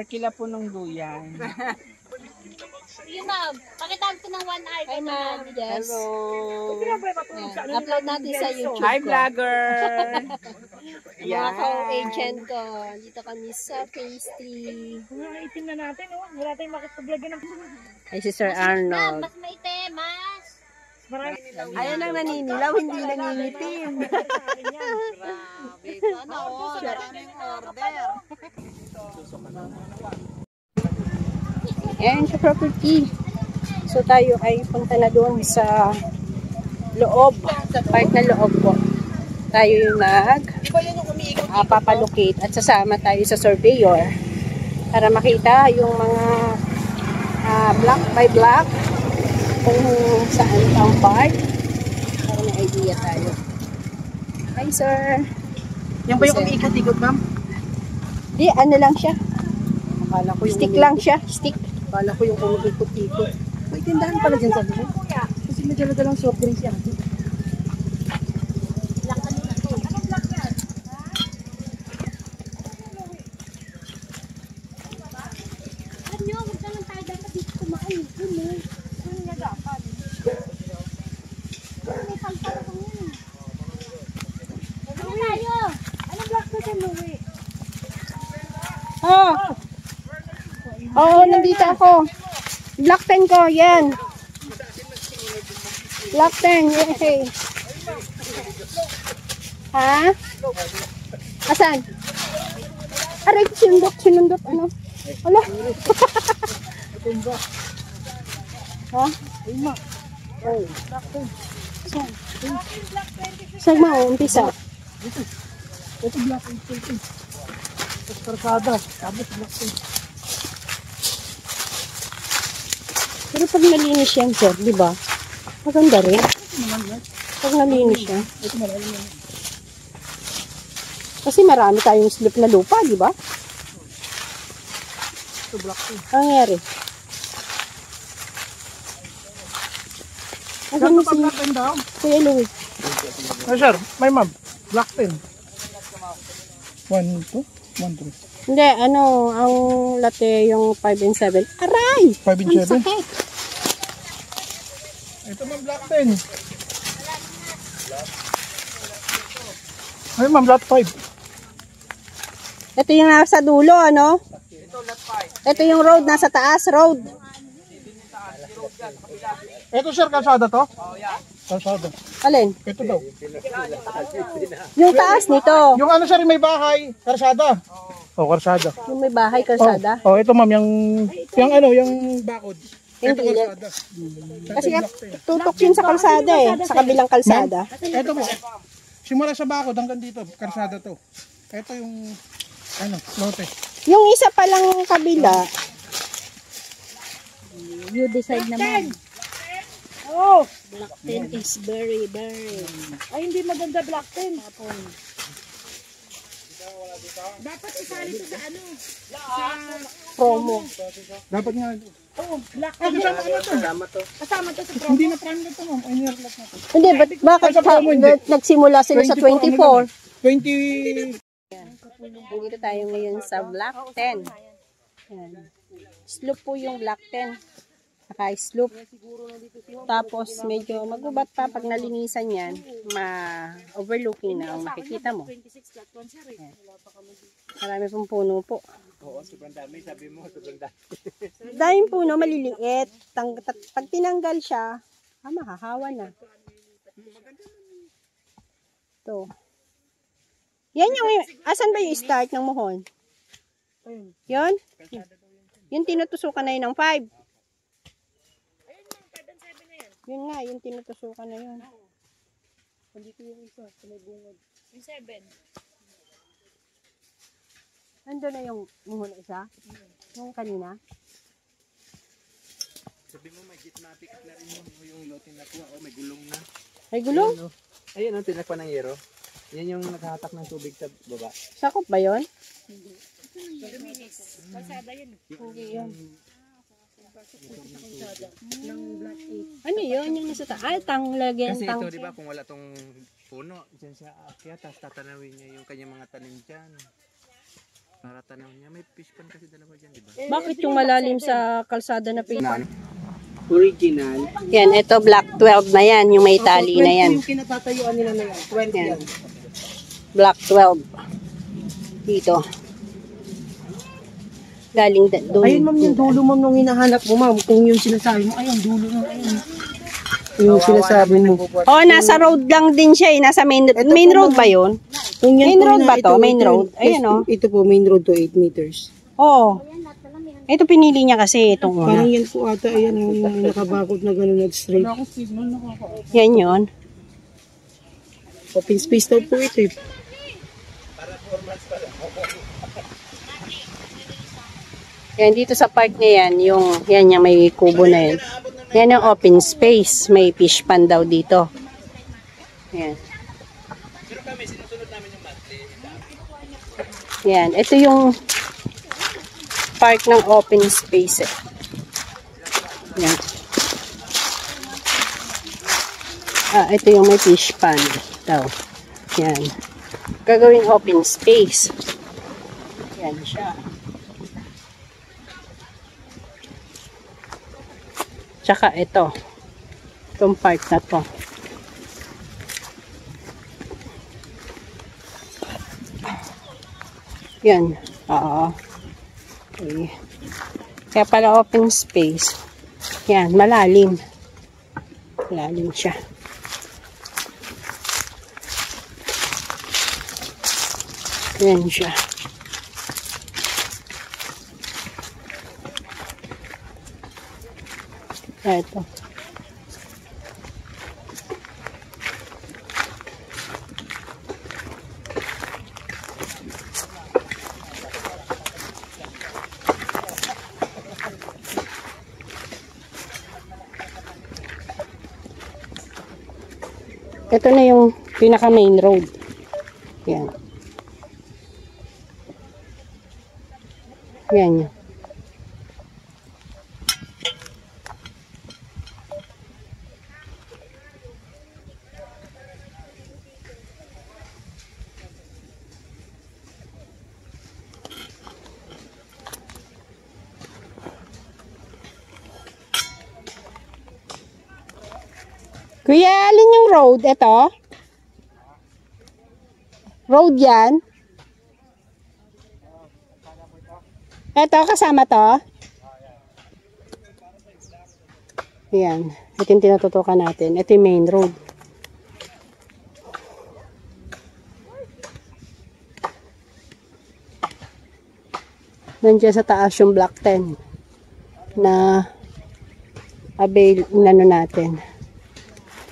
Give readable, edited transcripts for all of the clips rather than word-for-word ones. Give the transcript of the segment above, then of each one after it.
Arkila po ng duyan. Yun ma'am, pakitaan ko ng 1 hour. Hi ma'am, yes. Hello. Yan. Upload natin sa YouTube Hi ko. vlogger. Mga co-agent ko. Dito kami sa Phase 3. Itim na natin, oh. Wala tayong makipag-vlogin ng... Ay si Sir Arnold. Mas maitim, mas. Ayan ang naninilaw, hindi nangingitim. Ayan sa property. So tayo ay punta na doon sa loob. Part na loob po. Tayo yung papalocate at sasama tayo sa surveyor para makita yung mga block by block kung saan ang part para may idea tayo. Hi sir. Yan ba yung umiikot-ikot, ma'am? Di, ano lang siya. Akala ko yung Stick lang siya. Stick. Akala ko yung umiikot-ikot. May tindahan pala dyan sa buhay. Kasi may dala-dalang soft drinks yan. Alam nyo, huwag naman tayo dapat dito kumain. Yun eh. Yun nga dapat. May kalpala ko nga. Ano tayo? Anong block na siya, Louie? Oh. Oo, nandito ako. Block 10 ko, yan. Block 10, yay. Ha? Asan? Aray, sinundot, ano? Wala. Ha? Oh. Saan? Saan umpisa? Ito black and silky. Ito karsada. Tapos black and Pero pag nalinis yan, sir, di ba? Maganda rin. Pag nalinis yan. ito marami yan. Kasi marami tayong slip na lupa, di ba? Ito black and. Ang nangyari? Asan na si Black and daw. Kuya Louie? Ah, sir. May ma'am. Black 10. 1, 2, 1, 3. Hindi, ano, ang latte yung 5 and 7. Aray! 5 and Ang 7. sakit! Ito ma'am, black 10. Ay ma'am, black 5. Ito yung nasa dulo, ano? Ito yung road, nasa taas, road. Ito sir, kalsada to? Oo, yan. Kalsada. Alin? Ito daw. Yung taas nito. Yung ano sir, may bahay. Kalsada. Oh, kalsada. Yung may bahay, kalsada. Oh, ito ma'am, yung ano, yung bakod. Ito Hindi. kalsada. Kasi tutok yun sa kalsada eh. Sa kabilang kalsada. Ito po. Simula sa bakod hanggang dito, kalsada to. Ito yung ano, lote. Yung isa palang kabila. You decide naman. Oh! Black 10 is very. Ay, hindi maganda black 10. Dapat isali ito sa ano? Promo. Dapat nga. Oo, black 10. Kasama to. Kasama to sa promo. Hindi na prime na to, ma'am. Ay, nirlock na to. Hindi, bakit nagsimula sila sa 24? 20. Dito tayo ngayon sa Black 10. Yan. Slope po yung Black 10. Saka slope. Tapos medyo magubat pa pag nalinisan yan, ma-overlooking na ang makikita mo. Yan. Marami pong puno po. Oo, sobrang dami. Sabi mo, sobrang dami. Daming puno, maliliit. Pag tinanggal siya, mahahawa na. Ito. Yan yung, asan ba yung start ng muhon? Yun? Yung tinutusukan na yun ng 5. Yun nga, yung tinutusukan na yun. Nandito yung isa, sa may bungad. Yung 7. Nandun na yung muhon isa? Yung kanina? Sabi mo, may gitmatic na rin yung lote na kuha. Oh, may gulong na. May gulong? Ayun, ang tinakpan ng yero. Yan yung naghahatak ng tubig sa baba. Sakop ba yun? Kalsada yun. Hindi yun. Ano yun? Yung nasa taas? Lagyan Kasi tang... ito, di ba, kung wala tong puno, dyan siya aakyat, tapos tatanawin niya yung kanyang mga tanim dyan. Para tanaw niya, may fish pan kasi dalawa dyan, di ba? Bakit yung malalim sa kalsada na paper? Original. Yan, ito black 12 na yan, yung may tali na yan. Yung kinatatayuan nila na yan. 20 Yan. yan. Black 12. Dito. Galing doon. Ayun ma'am, yung dulo ma'am nung hinahanap mo ma'am. Kung yung sinasabi mo, ayun, dulo nung ayun. Yung sinasabi mo. Oh, nasa road lang din siya eh. Nasa main road ba yun? Kung yan Main po road na ba to? ito, Main ito, road? Ayun, oh. Ito po, main road to 8 meters. Oo. Ito pinili niya kasi itong Parang una. yan po ata, ayan, yung nakabakot na gano'n nag-straight. Yan yun. Open space daw po ito eh. Yan, dito sa park na yan, yan yung may kubo na yan. Yan yung open space. May fish pan daw dito. Yan. Yan, ito yung park ng open space eh. Yan. Ito yung may fish pan daw. Yan. Gagawing open space. Yan siya. Tsaka ito. Itong park na to. Yan. Oo. Okay. Kaya pala open space. Yan. Malalim. Malalim siya. Yan siya. Ito. Ito na yung pinaka main road. Yan. Yan yun. Kuya, alin yung road? Ito? Road yan? Ito, kasama to? Yan. Ito yung tinututukan natin. Ito yung main road. Nandiyan sa taas yung block 10 na avail, inano natin.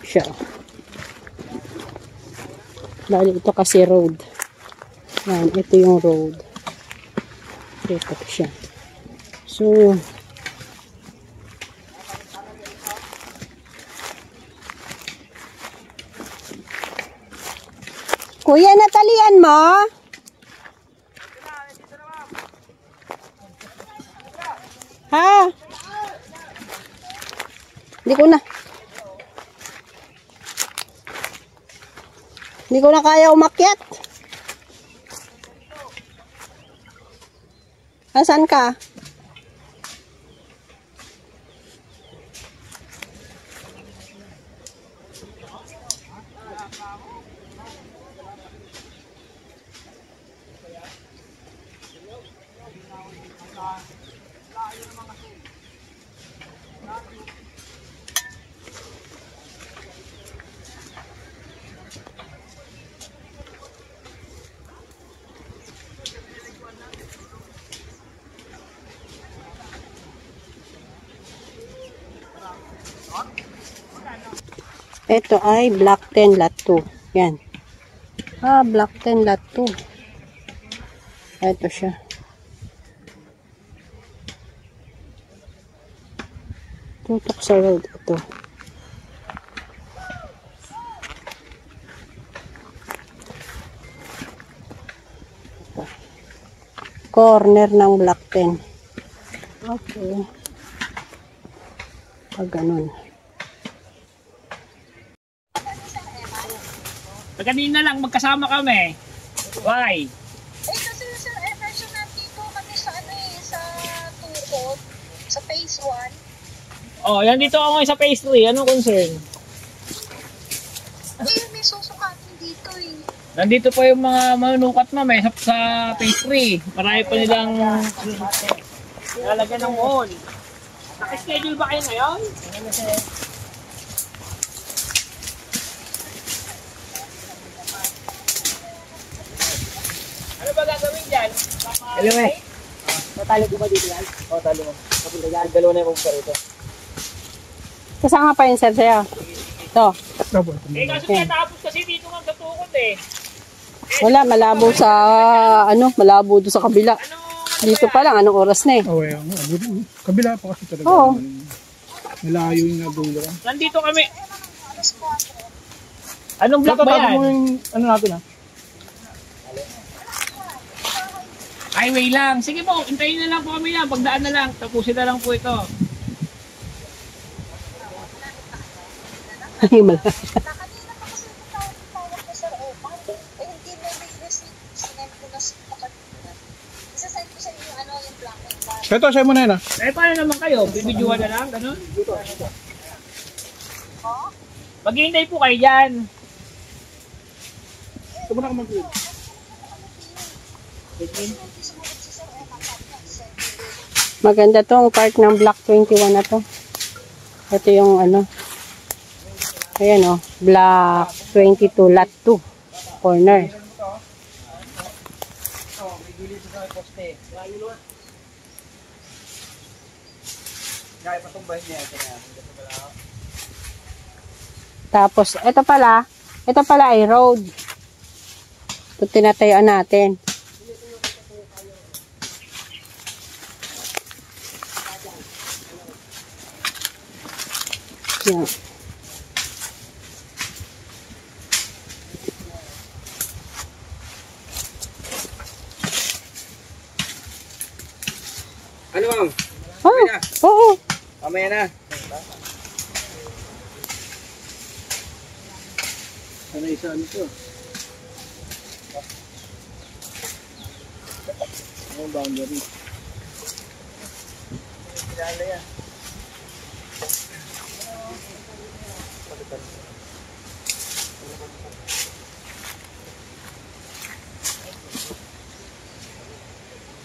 Siya. Dahil ito kasi road. Yan, ito yung road. Ito siya. So, Kuya, natalian mo? Ha? Hindi ko na. Hindi ko na kaya umakyat. Asan ka? Ito ay Block 10 Lot 2. Yan. Block 10 Lot 2. Ito siya. Tutok sa road. Ito. Corner ng Block 10. Okay. Ganun. Kanina lang magkasama kami. Why? Eh, kasi sir, version natin Oh, yan dito ako ngayon sa pastry. Anong concern? May susukatin dito eh. Nandito pa yung mga manunukat may sa pastry. Marami pa nilang lalagyan ng wall. Naka-schedule ba kayo ngayon? Ano ba gagawin dyan? Hello, eh. Tatalo ko ba dito yan? Oo, talo mo. Kapunta dyan. Dalawa na yung pumunta rito. Kasama pa yun, sir, sa'yo. Ito. Eh, kaso tapos kasi dito nga sa tukod eh. Wala, malabo sa, malabo doon sa kabila. Dito pa lang, anong oras na eh. Oh, yeah. Kabila pa kasi talaga. Oo. Malayo yung nadulo. Nandito kami. Anong block ba Tabi yan? mo yung ano natin ha. Highway lang. Sige po, hintayin na lang po kami yan. Pagdaan na lang. Tapusin na lang po ito. Ay, malabo. Kanina pa kasi tawag ko Sir Eman. Eh, hindi na may receipt. Sinend ko na sa kanina. Isasend ko sa inyo yung black and white. Ito, siya muna yun ha. Eh, paano naman kayo? Bibidyoan na lang? Ganun? Maghihintay po kayo dyan. Ito muna ka mag-read. Maganda tong part ng Block 21 na to. Ito yung ayan Block 22, Lot 2, corner. Tapos, ito pala ay road. Ito tinatayuan natin. Yan. Ano, ma'am? Oo. Mamaya na. Ano isa ano to? Ang boundary.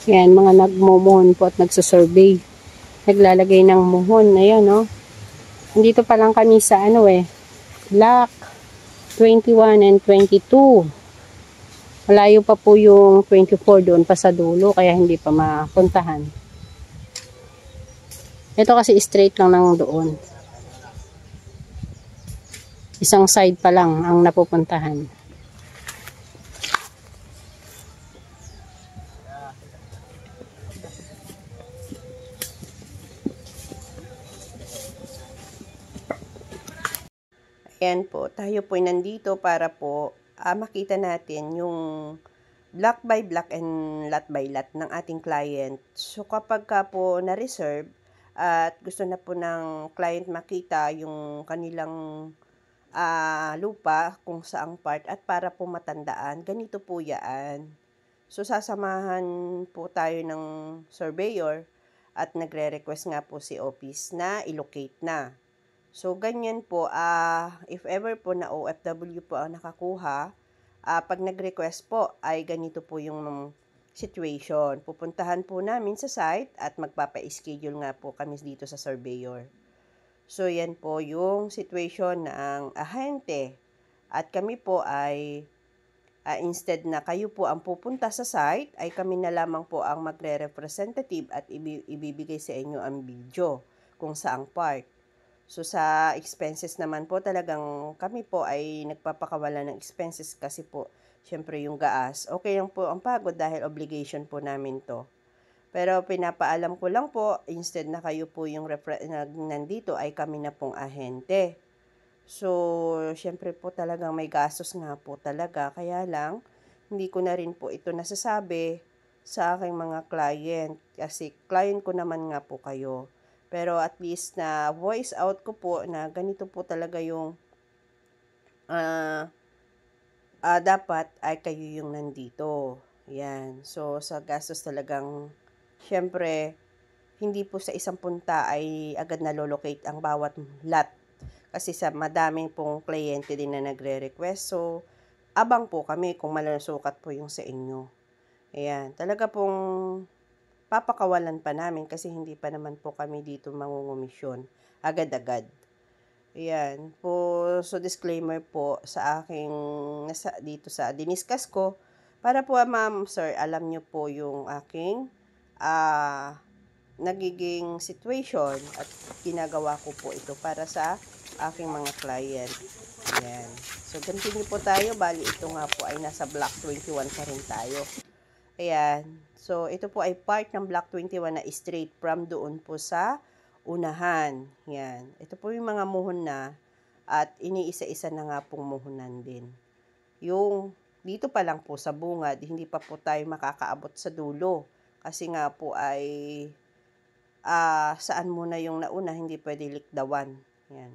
Yan, mga nagmumuhon po at nagsusurvey. Naglalagay ng muhon. Ayan, Nandito pa lang kami sa Block 21 and 22. Malayo pa po yung 24 doon pa sa dulo, kaya hindi pa mapuntahan. Ito kasi straight lang ng doon. Isang side pa lang ang napupuntahan. Ayan po, tayo po nandito para po makita natin yung block by block and lot by lot ng ating client. So kapag ka po na-reserve at gusto na po ng client makita yung kanilang lupa kung saang part at para po matandaan, ganito po yan. So sasamahan po tayo ng surveyor at nagre-request nga po si office na i-locate na. So, ganyan po, if ever po na OFW po ang nakakuha, pag nag-request po, ay ganito po yung situation. Pupuntahan po namin sa site at magpapa-schedule nga po kami dito sa surveyor. So, yan po yung situation ng ahente. At kami po ay, instead na kayo po ang pupunta sa site, ay kami na lamang po ang magre-representative at ibibigay sa inyo ang video kung saang part. So, sa expenses naman po, talagang kami po ay nagpapakawala ng expenses kasi po, syempre yung gaas. Okay lang po ang pagod dahil obligation po namin to. Pero pinapaalam ko lang po, instead na kayo po yung nandito, ay kami na pong ahente. So, syempre po talagang may gastos nga po talaga. Kaya lang, hindi ko na rin po ito nasasabi sa aking mga client. Kasi client ko naman nga po kayo. Pero at least na voice out ko po na ganito po talaga yung dapat ay kayo yung nandito. Yan. So, sa gastos talagang, syempre, hindi po sa isang punta ay agad na-locate ang bawat lot. Kasi sa madaming pong kliyente din na nagre-request. So, abang po kami kung malusukat po yung sa inyo. Ayan, talaga pong papakawalan pa namin kasi hindi pa naman po kami dito mangungumisyon agad-agad. Ayan, po, so disclaimer po sa aking, dito sa diniscuss ko, para po ma'am, sir, alam nyo po yung aking nagiging situation at ginagawa ko po ito para sa aking mga client. Ayan. So, continue po tayo. Bali, ito nga po ay nasa block 21 pa rin tayo. Ayan. So, ito po ay part ng block 21 na straight from doon po sa unahan. Ayan. Ito po yung mga muhon na at iniisa-isa na nga pong muhunan din. Yung dito pa lang po sa bungad, hindi pa po tayo makakaabot sa dulo. Kasi nga po ay saan muna yung nauna, hindi pwede likdawan. Ayan.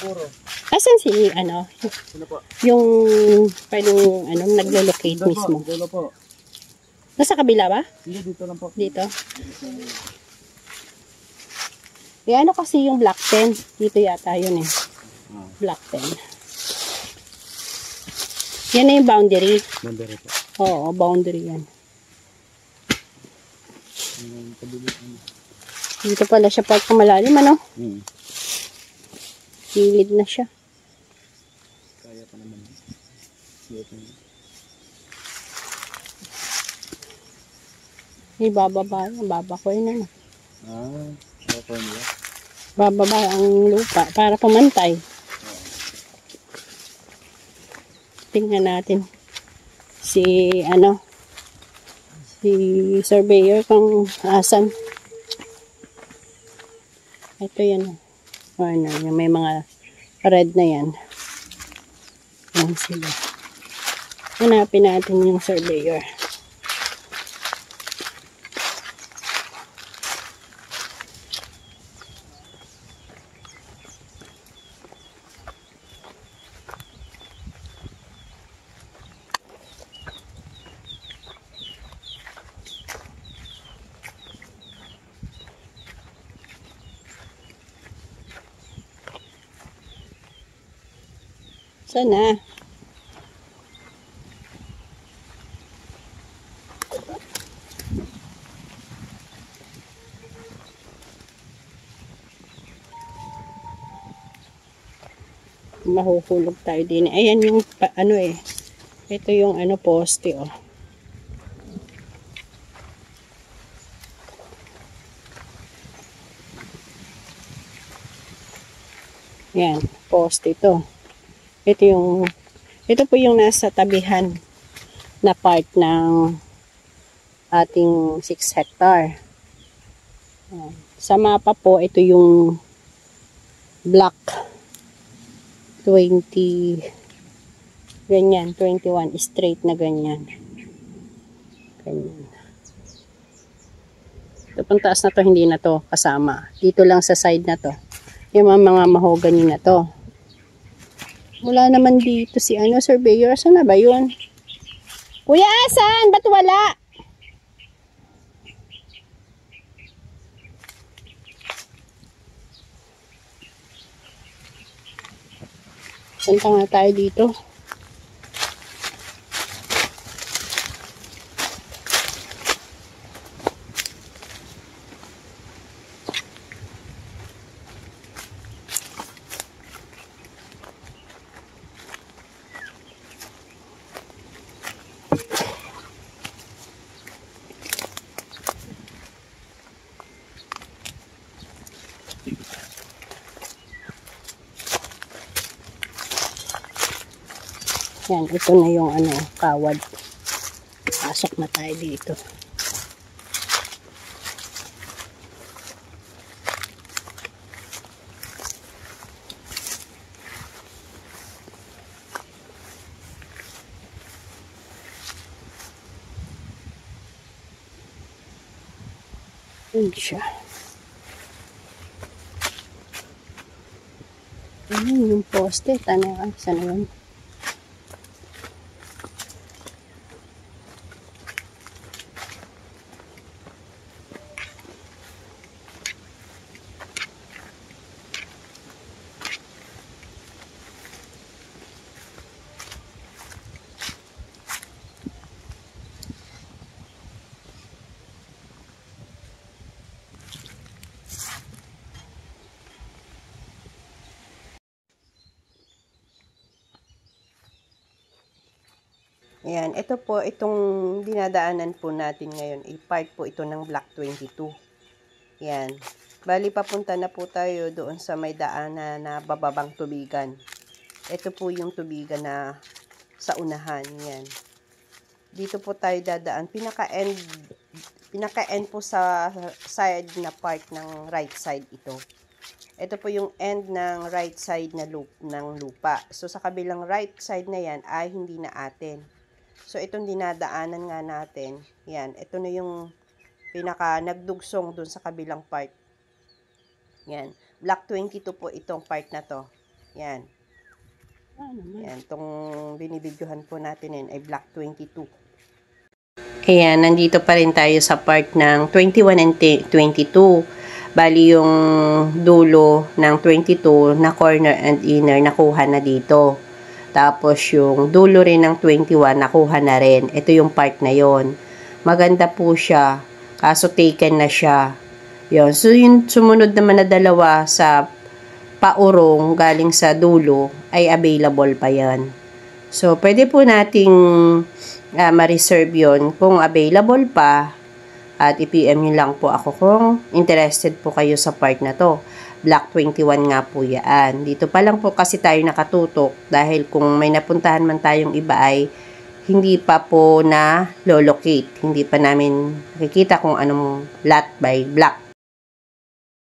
Puro. Asan si, ano, Sino po? yung pwedeng, ano, naglo-locate mismo? Dulo po. Nasa kabila ba? Hindi, dito lang po. Dito? Eh, ano kasi yung block 10? Dito yata yun eh. Block 10. Yan na yung boundary. Boundary po. Oo, boundary yan. Dito pala siya part malalim, ano? Gilid na siya. Kaya pa naman. Ibababa yan. Babako yun, ano? Ako nila. Bababa ang lupa para pumantay. Tingnan natin si ano si surveyor kung asan. Ito yan. O, ano, yung may mga red na yan. Yan sila. Hanapin natin yung surveyor. Sana. Mahuhulog tayo din. Ayan yung ano eh. Ito yung ano poste oh. Yan, poste ito. Ito po yung nasa tabihan na part ng ating 6 hectare. Sa mapa po, ito yung block 20, ganyan, 21, straight na ganyan. Ganyan. Ito pang taas na to, hindi na to kasama. Dito lang sa side na to. Yung mga mahogany na to. Wala naman dito si ano, surveyor. Saan na ba yun? Kuya, saan? Ba't wala? Punta nga tayo dito. Yan, ito na yung ano, kawad. Pasok na tayo dito. Yan siya. Ayan yung poste. Tanong, saan yun? Ayan, ito po, itong dinadaanan po natin ngayon, part po ito ng Block 22. Ayan. Bali, papunta na po tayo doon sa may daanan na bababang tubigan. Ito po yung tubigan na sa unahan. Ayan. Dito po tayo dadaan. Pinaka-end po sa side na part ng right side ito. Ito po yung end ng right side na loop ng lupa. So, sa kabilang right side na yan ay hindi na atin. So, itong dinadaanan nga natin, yan, ito na yung pinaka nagdugsong dun sa kabilang part. Yan. Block 22 po itong part na to. Yan. Yan. Itong binibidyohan po natin yan ay Block 22. Ayan, nandito pa rin tayo sa part ng 21 and 22. Bali yung dulo ng 22 na corner and inner nakuha na dito. Tapos yung dulo rin ng 21 nakuha na rin. Ito yung part na yon. Maganda po siya. Kaso taken na siya. Yun. So yung sumunod naman na dalawa sa paurong galing sa dulo ay available pa yan. So pwede po nating ma-reserve yon kung available pa. At i-PM nyo lang po ako kung interested po kayo sa part na to. Block 21 nga po yan. Dito pa lang po kasi tayo nakatutok dahil kung may napuntahan man tayong iba ay hindi pa po na locate. Hindi pa namin nakikita kung anong lot by block.